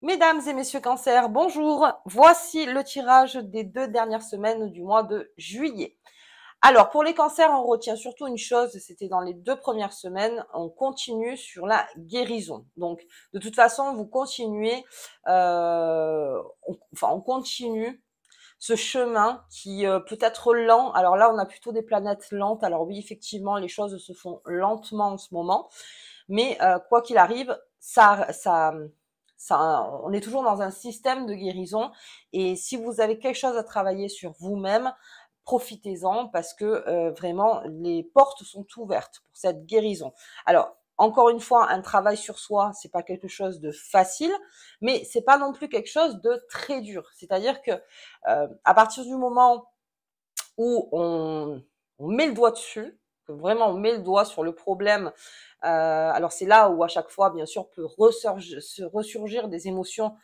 Mesdames et messieurs Cancer, bonjour. Voici le tirage des 2 dernières semaines du mois de juillet. Alors, pour les cancers, on retient surtout une chose, c'était dans les 2 premières semaines, on continue sur la guérison. Donc, de toute façon, vous continuez, on continue ce chemin qui peut être lent. Alors là, on a plutôt des planètes lentes. Alors oui, effectivement, les choses se font lentement en ce moment. Mais quoi qu'il arrive, on est toujours dans un système de guérison. Et si vous avez quelque chose à travailler sur vous-même, profitez-en parce que vraiment les portes sont ouvertes pour cette guérison. Alors encore une fois, un travail sur soi, c'est pas quelque chose de facile, mais c'est pas non plus quelque chose de très dur. C'est-à-dire que à partir du moment où on met le doigt dessus, que vraiment on met le doigt sur le problème. Alors c'est là où à chaque fois, bien sûr, peut ressurgir des émotions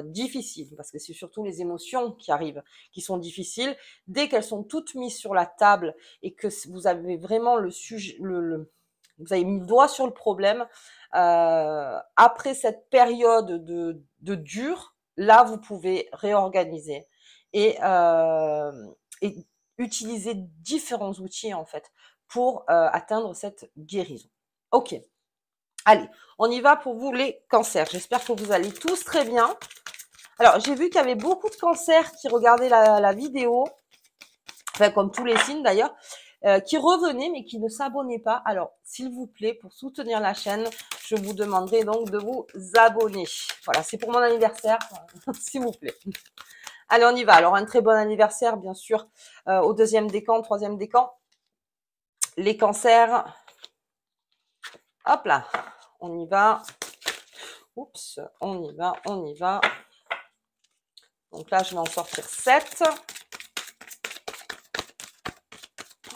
difficiles, parce que c'est surtout les émotions qui arrivent, qui sont difficiles. Dès qu'elles sont toutes mises sur la table et que vous avez vraiment le sujet, vous avez mis le doigt sur le problème, après cette période de dur, là vous pouvez réorganiser et, et utiliser différents outils en fait pour atteindre cette guérison. Ok, allez, on y va pour vous les cancers. J'espère que vous allez tous très bien. Alors, j'ai vu qu'il y avait beaucoup de cancers qui regardaient la vidéo, enfin comme tous les signes d'ailleurs, qui revenaient mais qui ne s'abonnaient pas. Alors, s'il vous plaît, pour soutenir la chaîne, je vous demanderai donc de vous abonner. Voilà, c'est pour mon anniversaire, s'il vous plaît. Allez, on y va. Alors, un très bon anniversaire, bien sûr, au 2e décan, 3e décan. Les cancers. Hop là, on y va. Oups, on y va, on y va. Donc là, je vais en sortir 7.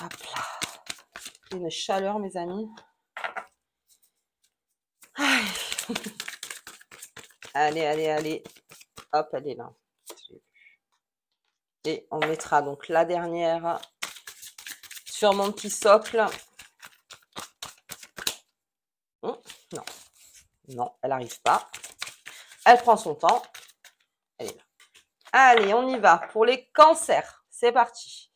Hop là. Une chaleur, mes amis. Allez, allez, allez. Hop, elle est là. Et on mettra donc la dernière sur mon petit socle. Non, non, elle n'arrive pas. Elle prend son temps. Elle est là. Allez, on y va pour les cancers. C'est parti.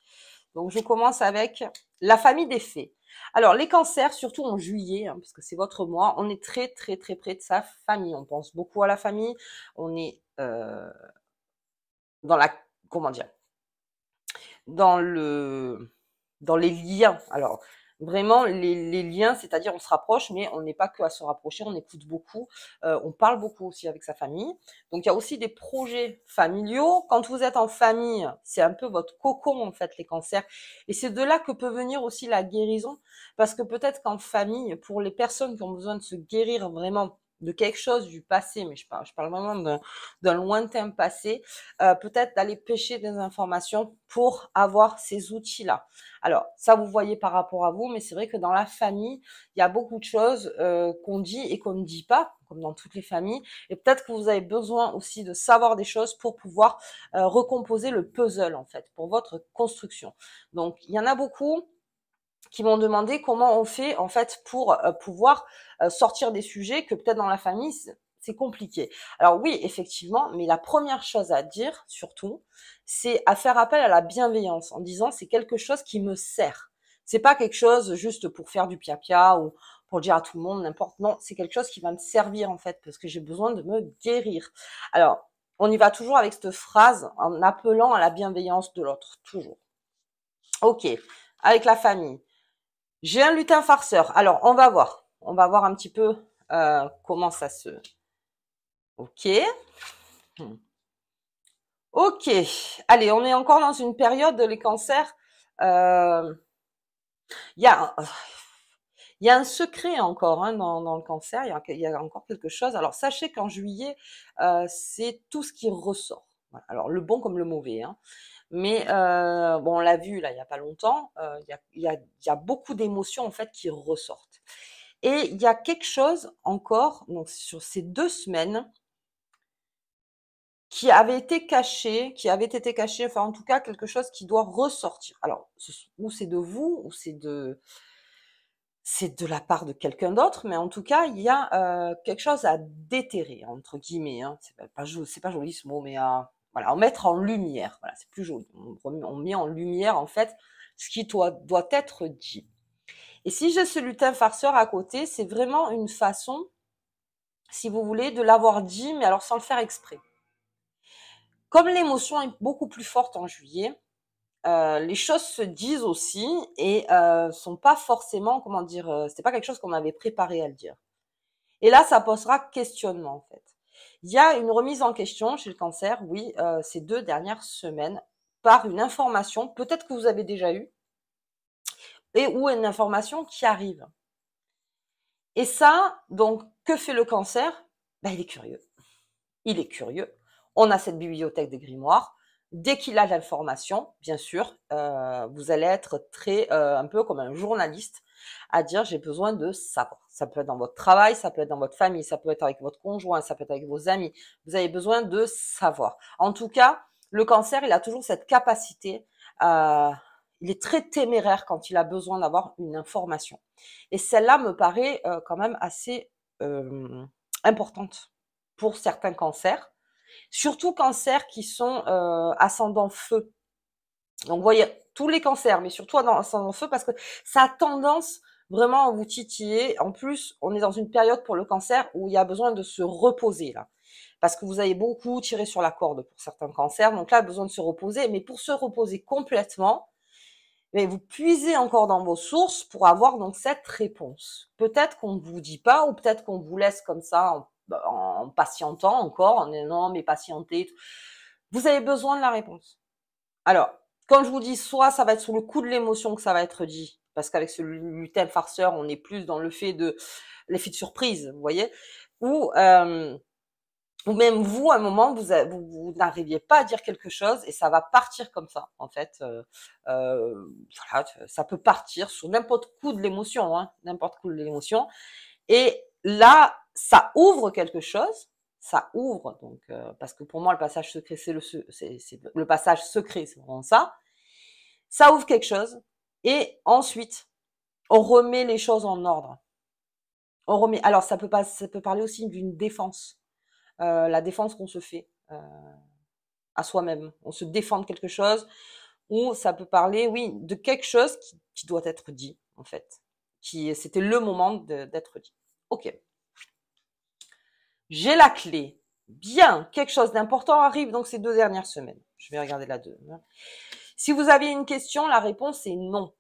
Donc, je commence avec la famille des fées. Alors, les cancers, surtout en juillet, hein, parce que c'est votre mois, on est très, très, très près de sa famille. On pense beaucoup à la famille. On est dans la, comment dire, dans les liens. Alors, vraiment, les liens, c'est-à-dire on se rapproche, mais on n'est pas que à se rapprocher, on écoute beaucoup, on parle beaucoup aussi avec sa famille. Donc, il y a aussi des projets familiaux. Quand vous êtes en famille, c'est un peu votre cocon, en fait, les cancers. Et c'est de là que peut venir aussi la guérison, parce que peut-être qu'en famille, pour les personnes qui ont besoin de se guérir vraiment de quelque chose du passé, mais je parle vraiment d'un lointain passé, peut-être d'aller pêcher des informations pour avoir ces outils-là. Alors, ça, vous voyez par rapport à vous, mais c'est vrai que dans la famille, il y a beaucoup de choses qu'on dit et qu'on ne dit pas, comme dans toutes les familles. Et peut-être que vous avez besoin aussi de savoir des choses pour pouvoir recomposer le puzzle, en fait, pour votre construction. Donc, il y en a beaucoup qui m'ont demandé comment on fait en fait pour pouvoir sortir des sujets que peut-être dans la famille c'est compliqué. Alors oui, effectivement, mais la première chose à dire surtout, c'est à faire appel à la bienveillance en disant c'est quelque chose qui me sert. C'est pas quelque chose juste pour faire du pia-pia ou pour dire à tout le monde n'importe. Non, c'est quelque chose qui va me servir en fait parce que j'ai besoin de me guérir. Alors, on y va toujours avec cette phrase en appelant à la bienveillance de l'autre, toujours. Ok, avec la famille. J'ai un lutin farceur. Alors, on va voir. On va voir un petit peu comment ça se... Ok. Ok. Allez, on est encore dans une période, les cancers. Euh, Il y a, il y a un secret encore hein, dans le cancer. Il y a encore quelque chose. Alors, sachez qu'en juillet, c'est tout ce qui ressort. Voilà. Alors, le bon comme le mauvais. Hein. Mais bon, on l'a vu là il y a pas longtemps. Il y a beaucoup d'émotions en fait qui ressortent. Et il y a quelque chose encore, donc sur ces 2 semaines, qui avait été caché, enfin en tout cas quelque chose qui doit ressortir. Alors, ou c'est de vous, ou c'est de la part de quelqu'un d'autre, mais en tout cas, il y a quelque chose à déterrer, entre guillemets. Hein. C'est pas joli ce mot, mais voilà, en mettre en lumière. Voilà, c'est plus joli. On met en lumière, en fait, ce qui doit être dit. Et si j'ai ce lutin farceur à côté, c'est vraiment une façon, si vous voulez, de l'avoir dit, mais alors sans le faire exprès. Comme l'émotion est beaucoup plus forte en juillet, les choses se disent aussi et sont pas forcément, comment dire, c'était pas quelque chose qu'on avait préparé à le dire. Et là, ça posera questionnement en fait. Il y a une remise en question chez le cancer, oui, ces 2 dernières semaines, par une information, peut-être que vous avez déjà eu, et ou une information qui arrive. Et ça, donc, que fait le cancer? Ben, il est curieux. Il est curieux. On a cette bibliothèque des grimoires. Dès qu'il a l'information, bien sûr, vous allez être un peu comme un journaliste, à dire j'ai besoin de savoir. Ça peut être dans votre travail, ça peut être dans votre famille, ça peut être avec votre conjoint, ça peut être avec vos amis. Vous avez besoin de savoir. En tout cas, le cancer, il a toujours cette capacité. Il est très téméraire quand il a besoin d'avoir une information. Et celle-là me paraît quand même assez importante pour certains cancers, surtout cancers qui sont ascendant feu. Donc vous voyez, tous les cancers, mais surtout ascendant feu, parce que ça a tendance vraiment à vous titiller. En plus, on est dans une période pour le cancer où il y a besoin de se reposer là. Parce que vous avez beaucoup tiré sur la corde pour certains cancers, donc là, il y a besoin de se reposer. Mais pour se reposer complètement, mais vous puisez encore dans vos sources pour avoir donc cette réponse. Peut-être qu'on ne vous dit pas, ou peut-être qu'on vous laisse comme ça en patientant encore, en disant non, mais patientez. Vous avez besoin de la réponse. Alors, quand je vous dis, soit ça va être sous le coup de l'émotion que ça va être dit, parce qu'avec ce lutin farceur, on est plus dans le fait de l'effet de surprise, vous voyez, ou même vous, à un moment, vous n'arriviez pas à dire quelque chose et ça va partir comme ça, en fait. Voilà, ça peut partir sur n'importe coup de l'émotion, hein, n'importe coup de l'émotion. Et là, ça ouvre quelque chose. Ça ouvre, donc parce que pour moi, le passage secret, c'est le passage secret, c'est vraiment ça. Ça ouvre quelque chose et ensuite, on remet les choses en ordre. On remet. Alors, ça peut parler aussi d'une défense. La défense qu'on se fait à soi-même. On se défend de quelque chose, ou ça peut parler, oui, de quelque chose qui doit être dit, en fait. C'était le moment d'être dit. Ok. J'ai la clé. Bien, quelque chose d'important arrive donc ces 2 dernières semaines. Je vais regarder la 2. Si vous aviez une question, la réponse est non.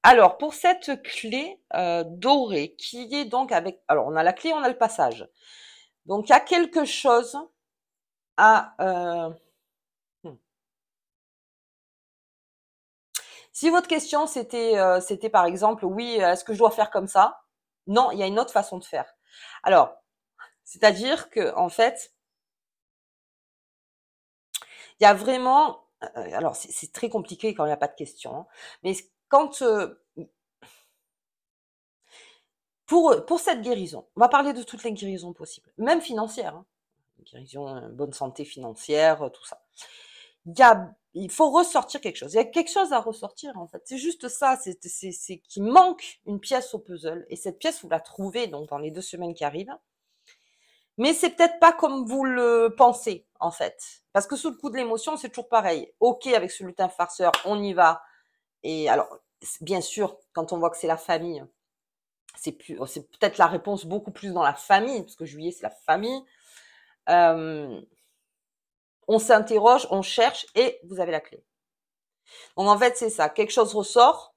Alors, pour cette clé dorée, qui est donc avec... Alors, on a la clé, on a le passage. Donc, il y a quelque chose à... Si votre question c'était par exemple, oui, est-ce que je dois faire comme ça? Non, il y a une autre façon de faire. Alors, c'est-à-dire que en fait, il y a vraiment, alors c'est très compliqué quand il n'y a pas de question, hein, mais quand pour cette guérison, on va parler de toutes les guérisons possibles, même financières, hein, guérison, bonne santé financière, tout ça. Il faut ressortir quelque chose. Il y a quelque chose à ressortir, en fait. C'est juste ça. C'est qu'il manque une pièce au puzzle. Et cette pièce, vous la trouvez donc dans les 2 semaines qui arrivent. Mais c'est peut-être pas comme vous le pensez, en fait. Parce que sous le coup de l'émotion, c'est toujours pareil. Ok, avec ce lutin farceur, on y va. Et alors, bien sûr, quand on voit que c'est la famille, c'est peut-être la réponse beaucoup plus dans la famille, parce que juillet, c'est la famille. On s'interroge, on cherche et vous avez la clé. Donc en fait, c'est ça. Quelque chose ressort,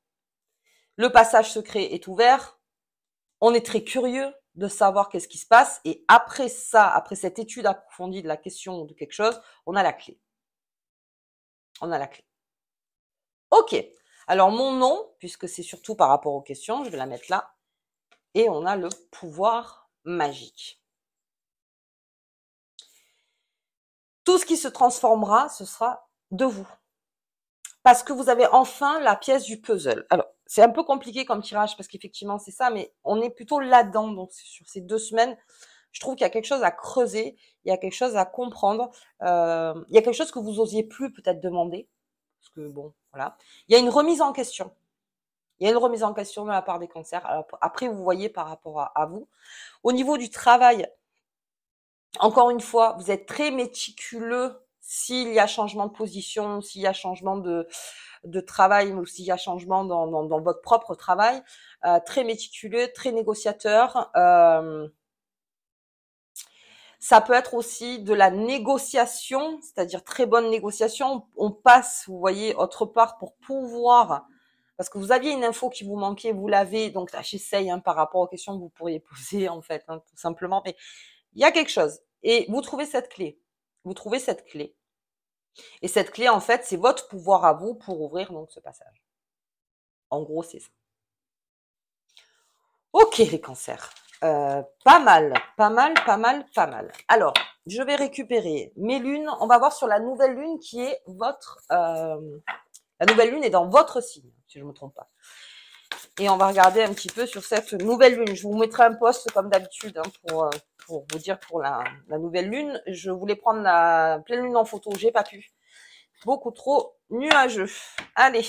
le passage secret est ouvert, on est très curieux de savoir qu'est-ce qui se passe et après ça, après cette étude approfondie de la question ou de quelque chose, on a la clé. On a la clé. Ok. Alors mon nom, puisque c'est surtout par rapport aux questions, je vais la mettre là. Et on a le pouvoir magique. Tout ce qui se transformera, ce sera de vous. Parce que vous avez enfin la pièce du puzzle. Alors, c'est un peu compliqué comme tirage parce qu'effectivement, c'est ça, mais on est plutôt là-dedans. Donc, sur ces 2 semaines, je trouve qu'il y a quelque chose à creuser, il y a quelque chose à comprendre, il y a quelque chose que vous osiez plus peut-être demander. Parce que bon, voilà. Il y a une remise en question. Il y a une remise en question de la part des cancers. Alors, après, vous voyez par rapport à vous. Au niveau du travail, encore une fois, vous êtes très méticuleux s'il y a changement de position, s'il y a changement de travail ou s'il y a changement dans votre propre travail. Très méticuleux, très négociateur. Ça peut être aussi de la négociation, c'est-à-dire très bonne négociation. On passe, vous voyez, autre part pour pouvoir, parce que vous aviez une info qui vous manquait, vous l'avez, donc là, j'essaye par rapport aux questions que vous pourriez poser, en fait, tout simplement. Mais il y a quelque chose. Et vous trouvez cette clé. Vous trouvez cette clé. Et cette clé, en fait, c'est votre pouvoir à vous pour ouvrir donc ce passage. En gros, c'est ça. Ok, les cancers. Pas mal, pas mal, pas mal, pas mal. Alors, je vais récupérer mes lunes. On va voir sur la nouvelle lune qui est votre... la nouvelle lune est dans votre signe, si je ne me trompe pas. Et on va regarder un petit peu sur cette nouvelle lune. Je vous mettrai un post comme d'habitude pour vous dire pour la nouvelle lune. Je voulais prendre la pleine lune en photo, j'ai pas pu. Beaucoup trop nuageux. Allez.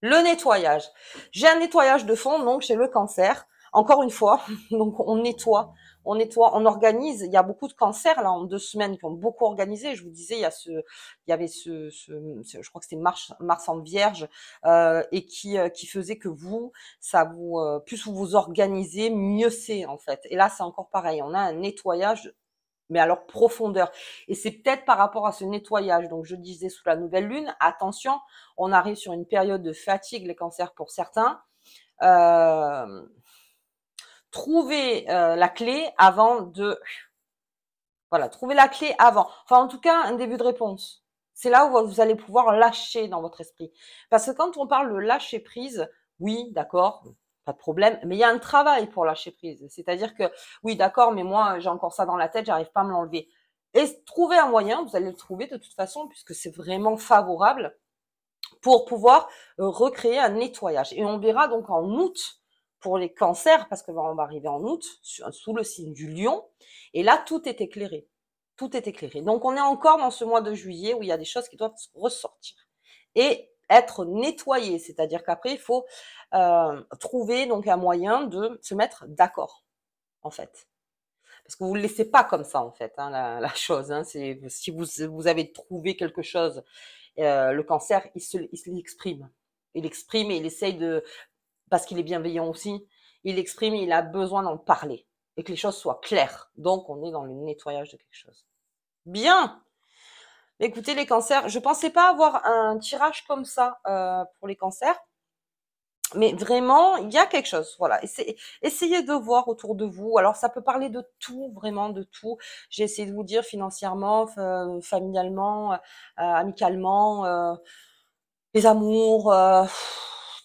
Le nettoyage. J'ai un nettoyage de fond, donc chez le cancer. Encore une fois, donc on nettoie, on organise. Il y a beaucoup de cancers là en 2 semaines qui ont beaucoup organisé. Je vous disais, il y avait je crois que c'était Mars en Vierge, et qui faisait que plus vous organisez, mieux c'est en fait. Et là, c'est encore pareil. On a un nettoyage, mais alors profondeur. Et c'est peut-être par rapport à ce nettoyage. Donc, je disais sous la nouvelle lune, attention, on arrive sur une période de fatigue, les cancers pour certains. Trouvez la clé avant de... Voilà, trouvez la clé avant. Enfin, en tout cas, un début de réponse. C'est là où vous allez pouvoir lâcher dans votre esprit. Parce que quand on parle de lâcher prise, oui, d'accord, pas de problème, mais il y a un travail pour lâcher prise. C'est-à-dire que, oui, d'accord, mais moi, j'ai encore ça dans la tête, j'arrive pas à me l'enlever. Et trouver un moyen, vous allez le trouver de toute façon, puisque c'est vraiment favorable, pour pouvoir recréer un nettoyage. Et on verra donc en août, pour les cancers, parce qu'on va arriver en août, sous le signe du lion, et là, tout est éclairé. Tout est éclairé. Donc, on est encore dans ce mois de juillet où il y a des choses qui doivent ressortir et être nettoyées. C'est-à-dire qu'après, il faut trouver donc un moyen de se mettre d'accord, en fait. Parce que vous ne le laissez pas comme ça, en fait, la chose. C'est, si vous avez trouvé quelque chose, le cancer, il l'exprime. Il exprime et il essaye parce qu'il est bienveillant aussi, il exprime et il a besoin d'en parler. Et que les choses soient claires. Donc, on est dans le nettoyage de quelque chose. Bien. Écoutez, les cancers, je pensais pas avoir un tirage comme ça pour les cancers. Mais vraiment, il y a quelque chose, voilà. Essayez de voir autour de vous. Alors, ça peut parler de tout, vraiment de tout. J'ai essayé de vous dire financièrement, familialement, amicalement, les amours,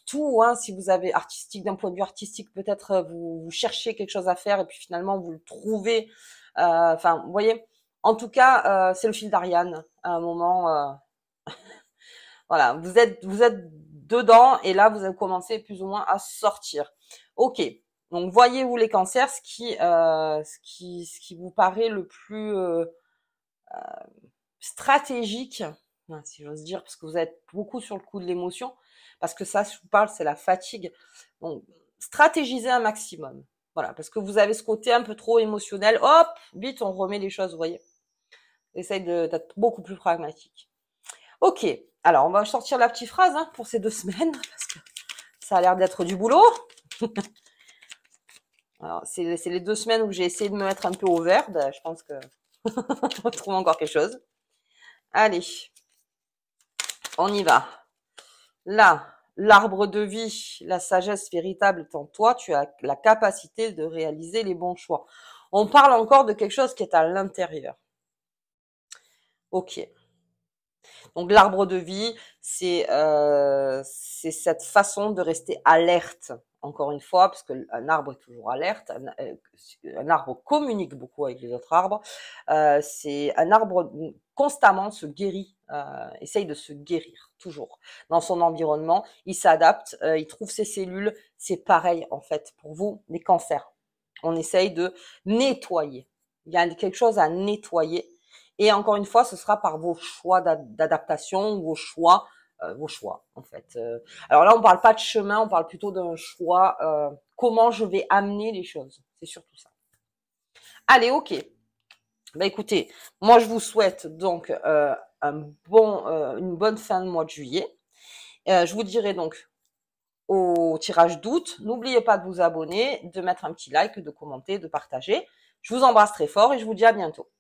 tout. Si vous avez artistique, d'un point de vue artistique, peut-être vous cherchez quelque chose à faire et puis finalement vous le trouvez. Enfin, vous voyez. En tout cas, c'est le fil d'Ariane. À un moment, voilà, vous êtes dedans et là vous avez commencé plus ou moins à sortir. Ok, donc voyez-vous les cancers, ce qui vous paraît le plus stratégique, si j'ose dire, parce que vous êtes beaucoup sur le coup de l'émotion, parce que ça, je vous parle, c'est la fatigue. Donc stratégisez un maximum. Voilà, parce que vous avez ce côté un peu trop émotionnel. Hop, vite, on remet les choses, vous voyez. Essaye d'être beaucoup plus pragmatique. Ok, alors on va sortir la petite phrase pour ces 2 semaines, parce que ça a l'air d'être du boulot. Alors, c'est les 2 semaines où j'ai essayé de me mettre un peu au vert. Je pense que on trouve encore quelque chose. Allez, on y va. Là, l'arbre de vie, la sagesse véritable est en toi. Tu as la capacité de réaliser les bons choix. On parle encore de quelque chose qui est à l'intérieur. Ok. Donc l'arbre de vie, c'est cette façon de rester alerte. Encore une fois, parce qu'un arbre est toujours alerte, un arbre communique beaucoup avec les autres arbres. C'est un arbre constamment se guérit, essaye de se guérir toujours dans son environnement. Il s'adapte, il trouve ses cellules. C'est pareil en fait pour vous, les cancers. On essaye de nettoyer. Il y a quelque chose à nettoyer. Et encore une fois, ce sera par vos choix d'adaptation, vos choix vos choix, en fait. Alors là, on parle pas de chemin, on parle plutôt d'un choix, comment je vais amener les choses. C'est surtout ça. Allez, ok. Bah écoutez, moi je vous souhaite donc une bonne fin de mois de juillet. Je vous dirai donc au tirage d'août. N'oubliez pas de vous abonner, de mettre un petit like, de commenter, de partager. Je vous embrasse très fort et je vous dis à bientôt.